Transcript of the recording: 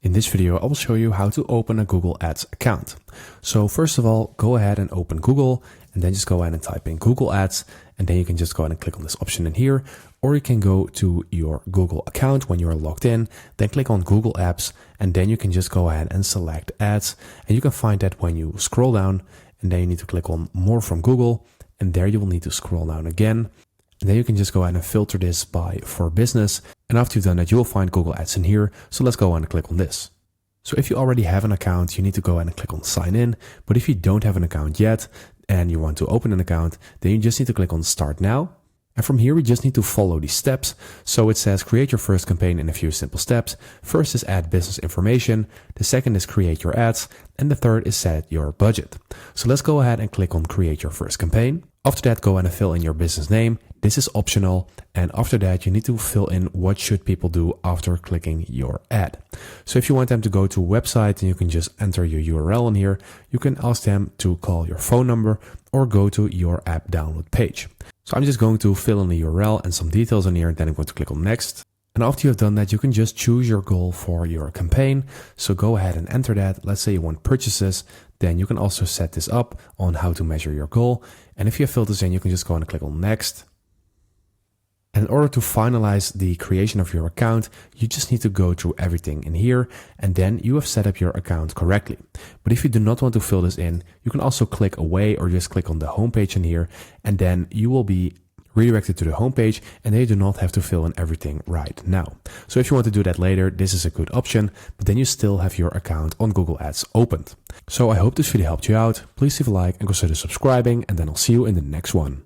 In this video, I will show you how to open a Google Ads account. So first of all, go ahead and open Google and then just go ahead and type in Google Ads. And then you can just go ahead and click on this option in here, or you can go to your Google account when you're logged in, then click on Google Apps, and then you can just go ahead and select ads. And you can find that when you scroll down, and then you need to click on more from Google. And there you will need to scroll down again. And then you can just go ahead and filter this by for business. And after you've done that, you will find Google Ads in here. So let's go ahead and click on this. So if you already have an account, you need to go ahead and click on sign in. But if you don't have an account yet and you want to open an account, then you just need to click on start now. And from here, we just need to follow these steps. So it says create your first campaign in a few simple steps. First is add business information. The second is create your ads. And the third is set your budget. So let's go ahead and click on create your first campaign. After that, go ahead and fill in your business name. This is optional. And after that, you need to fill in what should people do after clicking your ad. So if you want them to go to a website, then you can just enter your URL in here. You can ask them to call your phone number or go to your app download page. So I'm just going to fill in the URL and some details in here, and then I'm going to click on next. And after you have done that, you can just choose your goal for your campaign. So go ahead and enter that. Let's say you want purchases. Then you can also set this up on how to measure your goal. And if you have filled this in, you can just go and click on next. And in order to finalize the creation of your account, you just need to go through everything in here, and then you have set up your account correctly. But if you do not want to fill this in, you can also click away or just click on the home page in here, and then you will be redirected to the home page, and then you do not have to fill in everything right now. So if you want to do that later, this is a good option, but then you still have your account on Google Ads opened. So I hope this video helped you out. Please leave a like and consider subscribing, and then I'll see you in the next one.